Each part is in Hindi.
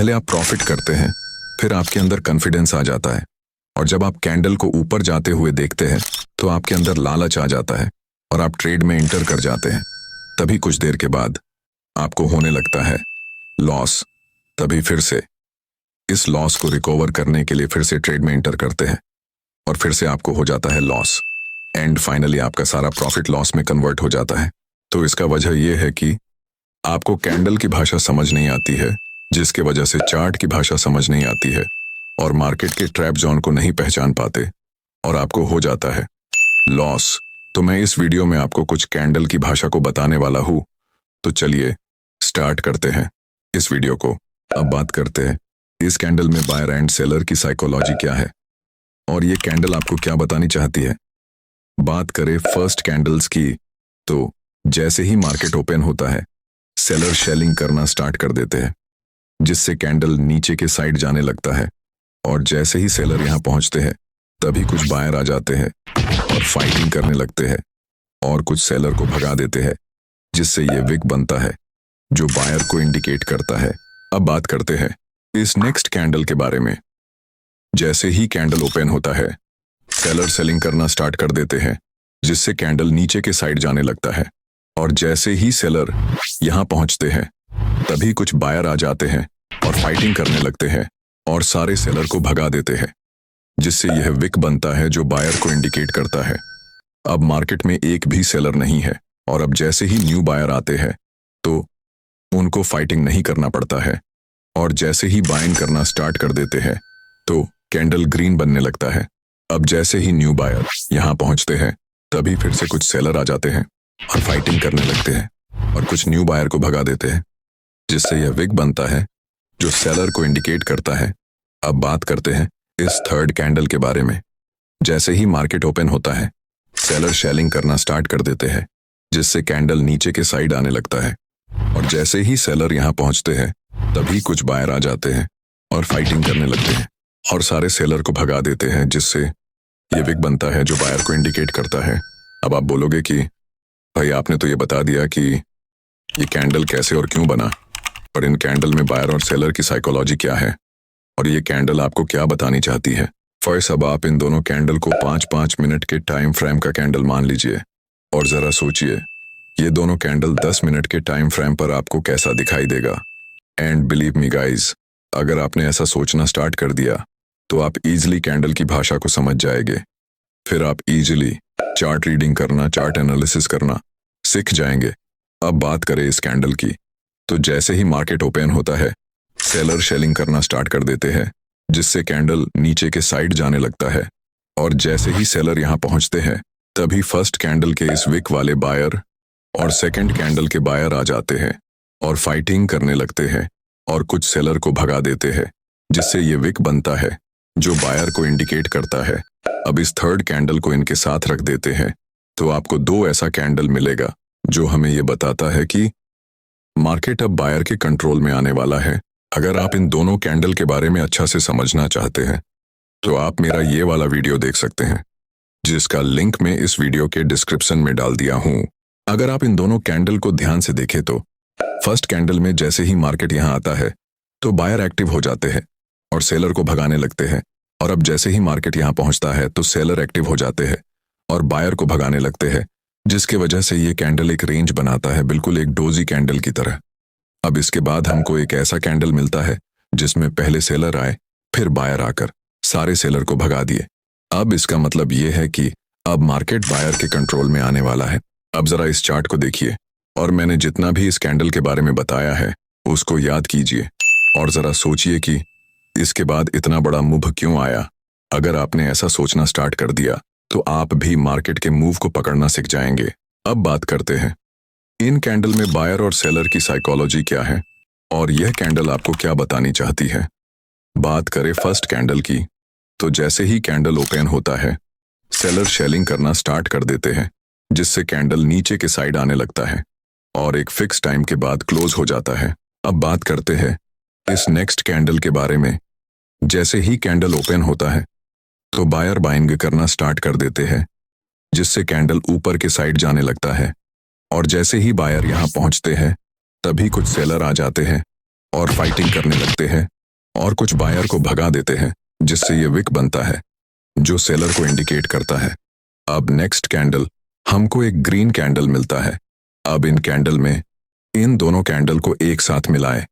पहले आप प्रॉफिट करते हैं, फिर आपके अंदर कॉन्फिडेंस आ जाता है, और जब आप कैंडल को ऊपर जाते हुए देखते हैं तो आपके अंदर लालच आ जाता है और आप ट्रेड में इंटर कर जाते हैं। तभी कुछ देर के बाद आपको होने लगता है लॉस। तभी फिर से इस लॉस को रिकवर करने के लिए फिर से ट्रेड में इंटर करते हैं और फिर से आपको हो जाता है लॉस, एंड फाइनली आपका सारा प्रॉफिट लॉस में कन्वर्ट हो जाता है। तो इसका वजह यह है कि आपको कैंडल की भाषा समझ नहीं आती है, जिसके वजह से चार्ट की भाषा समझ नहीं आती है और मार्केट के ट्रैप जोन को नहीं पहचान पाते और आपको हो जाता है लॉस। तो मैं इस वीडियो में आपको कुछ कैंडल की भाषा को बताने वाला हूं। तो चलिए स्टार्ट करते हैं इस वीडियो को। अब बात करते हैं इस कैंडल में बायर एंड सेलर की साइकोलॉजी क्या है और ये कैंडल आपको क्या बतानी चाहती है। बात करें फर्स्ट कैंडल्स की, तो जैसे ही मार्केट ओपन होता है सेलर शेलिंग करना स्टार्ट कर देते हैं, जिससे कैंडल नीचे के साइड जाने लगता है, और जैसे ही सेलर यहां पहुंचते हैं तभी कुछ बायर आ जाते हैं और फाइटिंग करने लगते हैं और कुछ सेलर को भगा देते हैं, जिससे ये विक बनता है जो बायर को इंडिकेट करता है। अब बात करते हैं इस नेक्स्ट कैंडल के बारे में। जैसे ही कैंडल ओपन होता है सेलर सेलिंग करना स्टार्ट कर देते हैं, जिससे कैंडल नीचे के साइड जाने लगता है, और जैसे ही सेलर यहां पहुंचते हैं तभी कुछ बायर आ जाते हैं और फाइटिंग करने लगते हैं और सारे सेलर को भगा देते हैं, जिससे यह विक बनता है जो बायर को इंडिकेट करता है। अब मार्केट में एक भी सेलर नहीं है, और अब जैसे ही न्यू बायर आते हैं तो उनको फाइटिंग नहीं करना पड़ता है, और जैसे ही बाइंग करना स्टार्ट कर देते हैं तो कैंडल ग्रीन बनने लगता है। अब जैसे ही न्यू बायर यहां पहुंचते हैं तभी फिर से कुछ सेलर आ जाते हैं और फाइटिंग करने लगते हैं और कुछ न्यू बायर को भगा देते हैं, जिससे यह विक बनता है जो सेलर को इंडिकेट करता है। अब बात करते हैं इस थर्ड कैंडल के बारे में। जैसे ही मार्केट ओपन होता है सेलर शेलिंग करना स्टार्ट कर देते हैं, जिससे कैंडल नीचे के साइड आने लगता है, और जैसे ही सेलर यहां पहुंचते हैं तभी कुछ बायर आ जाते हैं और फाइटिंग करने लगते हैं और सारे सेलर को भगा देते हैं, जिससे ये विक बनता है जो बायर को इंडिकेट करता है। अब आप बोलोगे कि भाई आपने तो ये बता दिया कि ये कैंडल कैसे और क्यों बना, पर इन कैंडल में बायर और सेलर की साइकोलॉजी क्या है और ये कैंडल आपको क्या बतानी चाहती है। फर्स्ट अब आप इन दोनों कैंडल को 5-5 मिनट के टाइम फ्रेम का कैंडल मान लीजिए और जरा सोचिए ये दोनों कैंडल 10 मिनट के टाइम फ्रेम पर आपको कैसा दिखाई देगा। एंड बिलीव मी गाइज, अगर आपने ऐसा सोचना स्टार्ट कर दिया तो आप इजीली कैंडल की भाषा को समझ जाएंगे। फिर आप इजीली चार्ट रीडिंग करना, चार्ट एनालिसिस करना सीख जाएंगे। अब बात करें इस कैंडल की, तो जैसे ही मार्केट ओपन होता है सेलर शेलिंग करना स्टार्ट कर देते हैं, जिससे कैंडल नीचे के साइड जाने लगता है, और जैसे ही सेलर यहां पहुंचते हैं तभी फर्स्ट कैंडल के इस विक वाले बायर और सेकंड कैंडल के बायर आ जाते हैं और फाइटिंग करने लगते हैं और कुछ सेलर को भगा देते हैं, जिससे ये विक बनता है जो बायर को इंडिकेट करता है। अब इस थर्ड कैंडल को इनके साथ रख देते हैं तो आपको दो ऐसा कैंडल मिलेगा जो हमें ये बताता है कि मार्केट अब बायर के कंट्रोल में आने वाला है। अगर आप इन दोनों कैंडल के बारे में अच्छा से समझना चाहते हैं तो आप मेरा ये वाला वीडियो देख सकते हैं, जिसका लिंक मैं इस वीडियो के डिस्क्रिप्शन में डाल दिया हूं। अगर आप इन दोनों कैंडल को ध्यान से देखें तो फर्स्ट कैंडल में जैसे ही मार्केट यहां आता है तो बायर एक्टिव हो जाते हैं और सेलर को भगाने लगते हैं, और अब जैसे ही मार्केट यहां पहुंचता है तो सेलर एक्टिव हो जाते हैं और बायर को भगाने लगते हैं, जिसके वजह से ये कैंडल एक रेंज बनाता है, बिल्कुल एक डोजी कैंडल की तरह। अब इसके बाद हमको एक ऐसा कैंडल मिलता है जिसमें पहले सेलर आए, फिर बायर आकर सारे सेलर को भगा दिए। अब इसका मतलब ये है कि अब मार्केट बायर के कंट्रोल में आने वाला है। अब जरा इस चार्ट को देखिए और मैंने जितना भी इस कैंडल के बारे में बताया है उसको याद कीजिए और जरा सोचिए कि इसके बाद इतना बड़ा मूव क्यों आया। अगर आपने ऐसा सोचना स्टार्ट कर दिया तो आप भी मार्केट के मूव को पकड़ना सीख जाएंगे। अब बात करते हैं इन कैंडल में बायर और सेलर की साइकोलॉजी क्या है और यह कैंडल आपको क्या बतानी चाहती है। बात करें फर्स्ट कैंडल की, तो जैसे ही कैंडल ओपन होता है सेलर शेलिंग करना स्टार्ट कर देते हैं, जिससे कैंडल नीचे के साइड आने लगता है और एक फिक्स टाइम के बाद क्लोज हो जाता है। अब बात करते हैं इस नेक्स्ट कैंडल के बारे में। जैसे ही कैंडल ओपन होता है तो बायर बाइंग करना स्टार्ट कर देते हैं, जिससे कैंडल ऊपर के साइड जाने लगता है, और जैसे ही बायर यहां पहुंचते हैं तभी कुछ सेलर आ जाते हैं और फाइटिंग करने लगते हैं और कुछ बायर को भगा देते हैं, जिससे ये विक बनता है जो सेलर को इंडिकेट करता है। अब नेक्स्ट कैंडल, हमको एक ग्रीन कैंडल मिलता है। अब इन कैंडल में इन दोनों कैंडल को एक साथ मिलाएं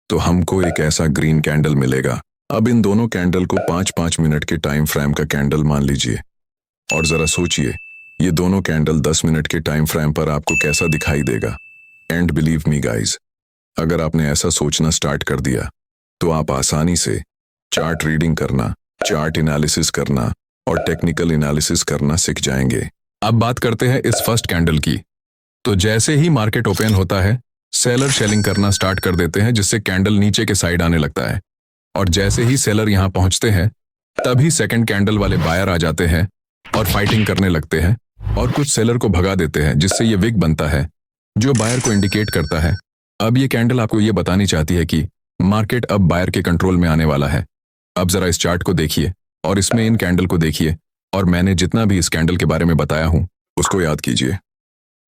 तो हमको एक ऐसा ग्रीन कैंडल मिलेगा। अब इन दोनों कैंडल को 5-5 मिनट के टाइम फ्रेम का कैंडल मान लीजिए और जरा सोचिए ये दोनों कैंडल 10 मिनट के टाइम फ्रेम पर आपको कैसा दिखाई देगा। एंड बिलीव मी गाइज, अगर आपने ऐसा सोचना स्टार्ट कर दिया तो आप आसानी से चार्ट रीडिंग करना, चार्ट एनालिसिस करना और टेक्निकल एनालिसिस करना सीख जाएंगे। अब बात करते हैं इस फर्स्ट कैंडल की। तो जैसे ही मार्केट ओपन होता है, सेलर सेलिंग करना स्टार्ट कर देते हैं, जिससे कैंडल नीचे के साइड आने लगता है। और जैसे ही सेलर यहां पहुंचते हैं, तभी सेकंड कैंडल वाले बायर आ जाते हैं और फाइटिंग करने लगते हैं और कुछ सेलर को भगा देते हैं, जिससे ये विक बनता है जो बायर को इंडिकेट करता है। अब ये कैंडल आपको ये बतानी चाहती है कि मार्केट अब बायर के कंट्रोल में आने वाला है। अब जरा इस चार्ट को देखिए और इसमें इन कैंडल को देखिए और मैंने जितना भी इस कैंडल के बारे में बताया हूं उसको याद कीजिए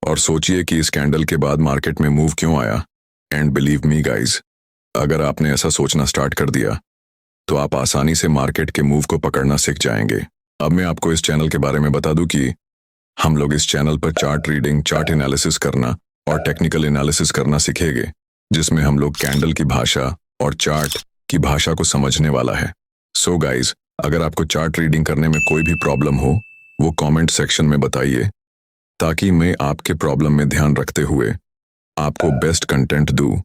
और सोचिए कि इस कैंडल के बाद मार्केट में मूव क्यों आया। एंड बिलीव मी गाइज, अगर आपने ऐसा सोचना स्टार्ट कर दिया तो आप आसानी से मार्केट के मूव को पकड़ना सीख जाएंगे। अब मैं आपको इस चैनल के बारे में बता दूं कि हम लोग इस चैनल पर चार्ट रीडिंग, चार्ट एनालिसिस करना और टेक्निकल एनालिसिस करना सीखेंगे, जिसमें हम लोग कैंडल की भाषा और चार्ट की भाषा को समझने वाला है। सो गाइज, अगर आपको चार्ट रीडिंग करने में कोई भी प्रॉब्लम हो वो कमेंट सेक्शन में बताइए, ताकि मैं आपके प्रॉब्लम में ध्यान रखते हुए आपको बेस्ट कंटेंट दूं।